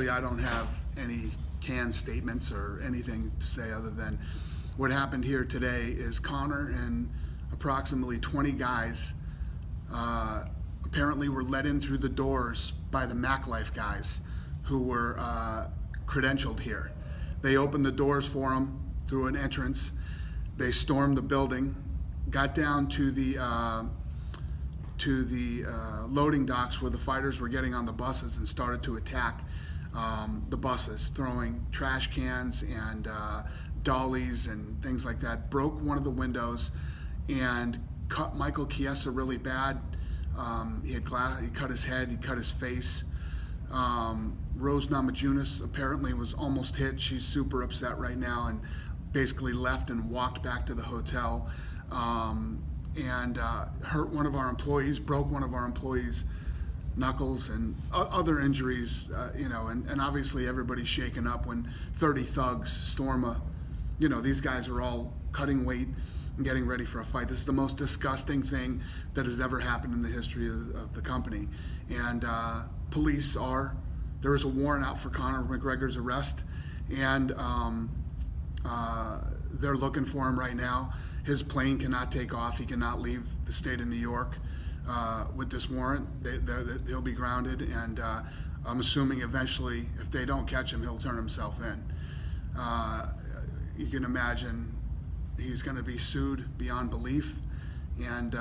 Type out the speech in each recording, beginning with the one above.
I don't have any canned statements or anything to say other than what happened here today is Conor and approximately 20 guys apparently were let in through the doors by the MacLife guys who were credentialed here. They opened the doors for them through an entrance. They stormed the building, got down to the loading docks where the fighters were getting on the buses and started to attack the buses, throwing trash cans and dollies and things like that. Broke one of the windows and cut Michael Chiesa really bad. He cut his head, he cut his face. Rose Namajunas apparently was almost hit. She's super upset right now and basically left and walked back to the hotel. And hurt one of our employees, broke one of our employees' knuckles, and other injuries, and obviously everybody's shaken up when 30 thugs storm these guys are all cutting weight and getting ready for a fight. This is the most disgusting thing that has ever happened in the history of the company. And there is a warrant out for Conor McGregor's arrest, and they're looking for him right now. His plane cannot take off. He cannot leave the state of New York with this warrant. He'll be grounded, and I'm assuming eventually, if they don't catch him, he'll turn himself in. You can imagine he's going to be sued beyond belief, and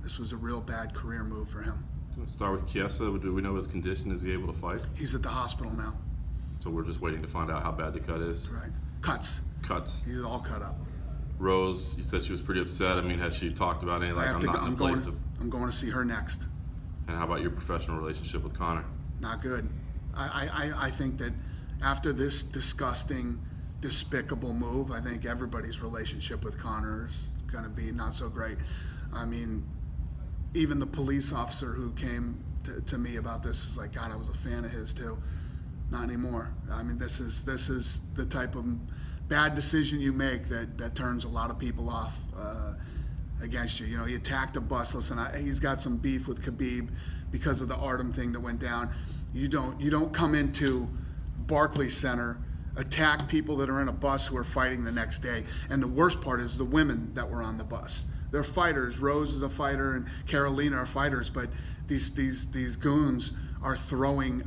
this was a real bad career move for him. Let's start with Chiesa. Do we know his condition? Is he able to fight? He's at the hospital now. So we're just waiting to find out how bad the cut is? Right. Cuts. He's all cut up. Rose, you said she was pretty upset. I mean, has she talked about anything? I'm going to see her next. And how about your professional relationship with Conor? Not good. I think that after this disgusting, despicable move, I think everybody's relationship with Conor is going to be not so great. I mean, even the police officer who came to me about this is like, God, I was a fan of his too. Not anymore. I mean, this is the type of bad decision you make that turns a lot of people off against you. He attacked a bus. Listen, he's got some beef with Khabib because of the Artem thing that went down. You don't come into Barclays Center, attack people that are in a bus who are fighting the next day. And the worst part is the women that were on the bus. They're fighters. Rose is a fighter and Carolina are fighters, but these goons are throwing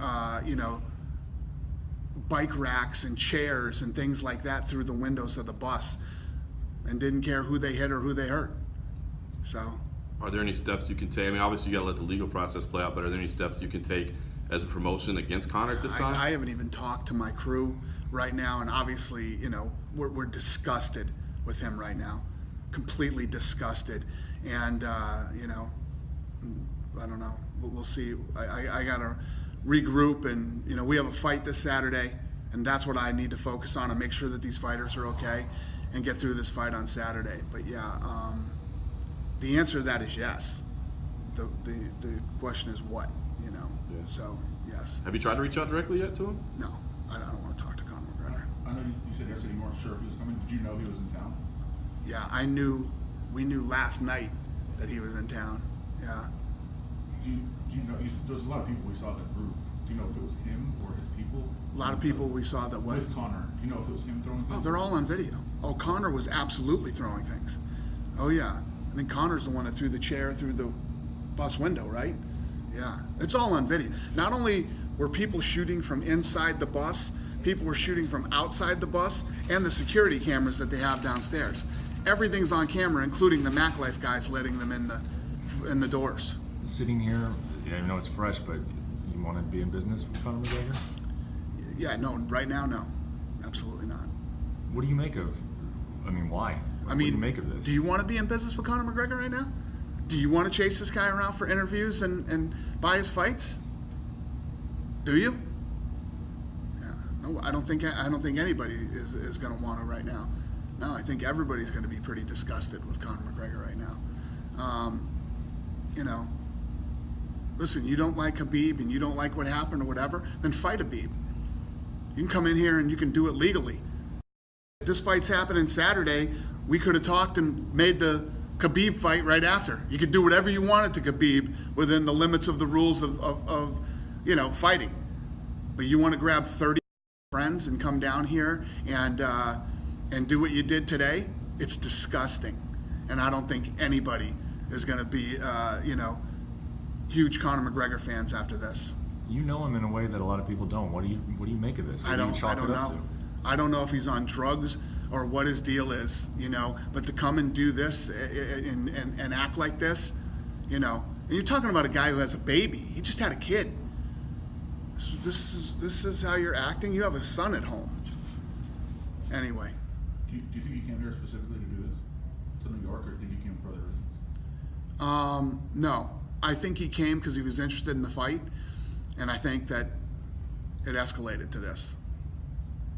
bike racks and chairs and things like that through the windows of the bus and didn't care who they hit or who they hurt. So, are there any steps you can take? I mean, obviously you got to let the legal process play out, but are there any steps you can take as a promotion against Conor at this time? I haven't even talked to my crew right now, and obviously, we're disgusted with him right now, completely disgusted. And I don't know. We'll see. I gotta regroup, and we have a fight this Saturday, and that's what I need to focus on and make sure that these fighters are okay and get through this fight on Saturday. But yeah, the answer to that is yes. The question is what, Yeah. So yes. Have you tried to reach out directly yet to him? No, I don't want to talk to Conor McGregor. I know you said yesterday you weren't sure if he was coming. Did you know he was in town? Yeah, we knew last night that he was in town. Yeah. Do you know, there's a lot of people we saw that group. Do you know if it was him or his people? A lot of people we saw that with Conor. Do you know if it was him throwing things? Oh, they're all on video. Oh, Conor was absolutely throwing things. Oh yeah. I think Conor's the one that threw the chair through the bus window, right? Yeah. It's all on video. Not only were people shooting from inside the bus, people were shooting from outside the bus and the security cameras that they have downstairs. Everything's on camera, including the MacLife guys letting them in the doors. Sitting here, I know it's fresh, but you want to be in business with Conor McGregor? Yeah, no, right now, no. Absolutely not. What do you make of, why? What do you make of this? Do you want to be in business with Conor McGregor right now? Do you want to chase this guy around for interviews and buy his fights? Do you? Yeah. No, I don't think anybody is going to want to right now. No, I think everybody's going to be pretty disgusted with Conor McGregor right now. Listen, you don't like Khabib and you don't like what happened or whatever, then fight Khabib. You can come in here and you can do it legally. If this fight's happening Saturday, we could have talked and made the Khabib fight right after. You could do whatever you wanted to Khabib within the limits of the rules of fighting. But you want to grab 30 friends and come down here and do what you did today? It's disgusting. And I don't think anybody is going to be, huge Conor McGregor fans after this. You know him in a way that a lot of people don't. What do you make of this? What I do you don't chalk it up know. to? I don't know if he's on drugs or what his deal is, but to come and do this and act like this, and you're talking about a guy who has a baby. He just had a kid. This is how you're acting? You have a son at home. Anyway. Do you think he came here specifically to do this? To New York, or do you think he came for other reasons? No. I think he came because he was interested in the fight, and I think that it escalated to this.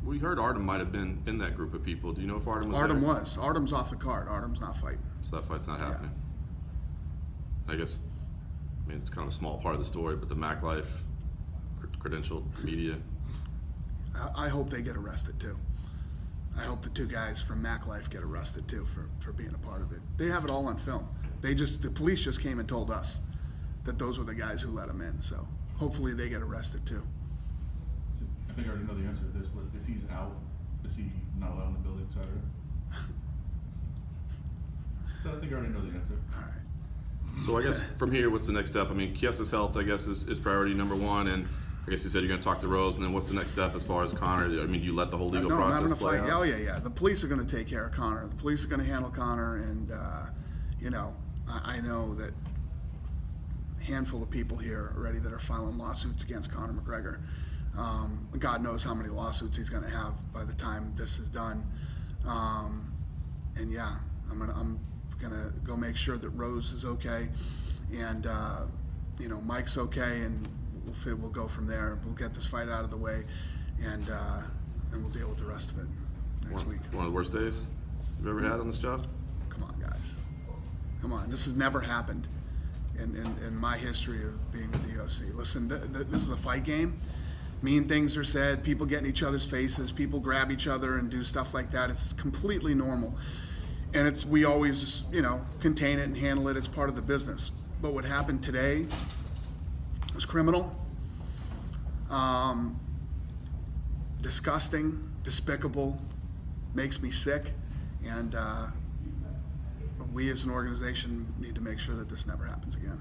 We heard Artem might have been in that group of people. Do you know if Artem was Artem there? was. Artem's off the card. Artem's not fighting. So that fight's not happening. I guess, it's kind of a small part of the story, but the Mac Life credentialed media. I hope they get arrested too. I hope the two guys from Mac Life get arrested too for being a part of it. They have it all on film. The police just came and told us that those were the guys who let them in. So hopefully they get arrested too. I think I already know the answer to this, but if he's out, is he not allowed in the building Saturday? So I think I already know the answer. All right. So I guess from here, what's the next step? Kiesa's health, I guess, is priority number one, and I guess you said you're going to talk to Rose, and then what's the next step as far as Conor? You let the whole legal No, I'm process having a play fight. out? Oh yeah. The police are going to take care of Conor. The police are going to handle Conor, and I know that a handful of people here already that are filing lawsuits against Conor McGregor. God knows how many lawsuits he's going to have by the time this is done. And yeah, I'm gonna go make sure that Rose is okay, and Mike's okay, and we'll go from there. We'll get this fight out of the way, and we'll deal with the rest of it next week. One of the worst days you've ever had on this job? Come on, guys. Come on. This has never happened in my history of being with the UFC. Listen, this is a fight game. Mean things are said. People get in each other's faces. People grab each other and do stuff like that. It's completely normal. And we always, contain it and handle it as part of the business. But what happened today was criminal, disgusting, despicable, makes me sick, and we as an organization need to make sure that this never happens again.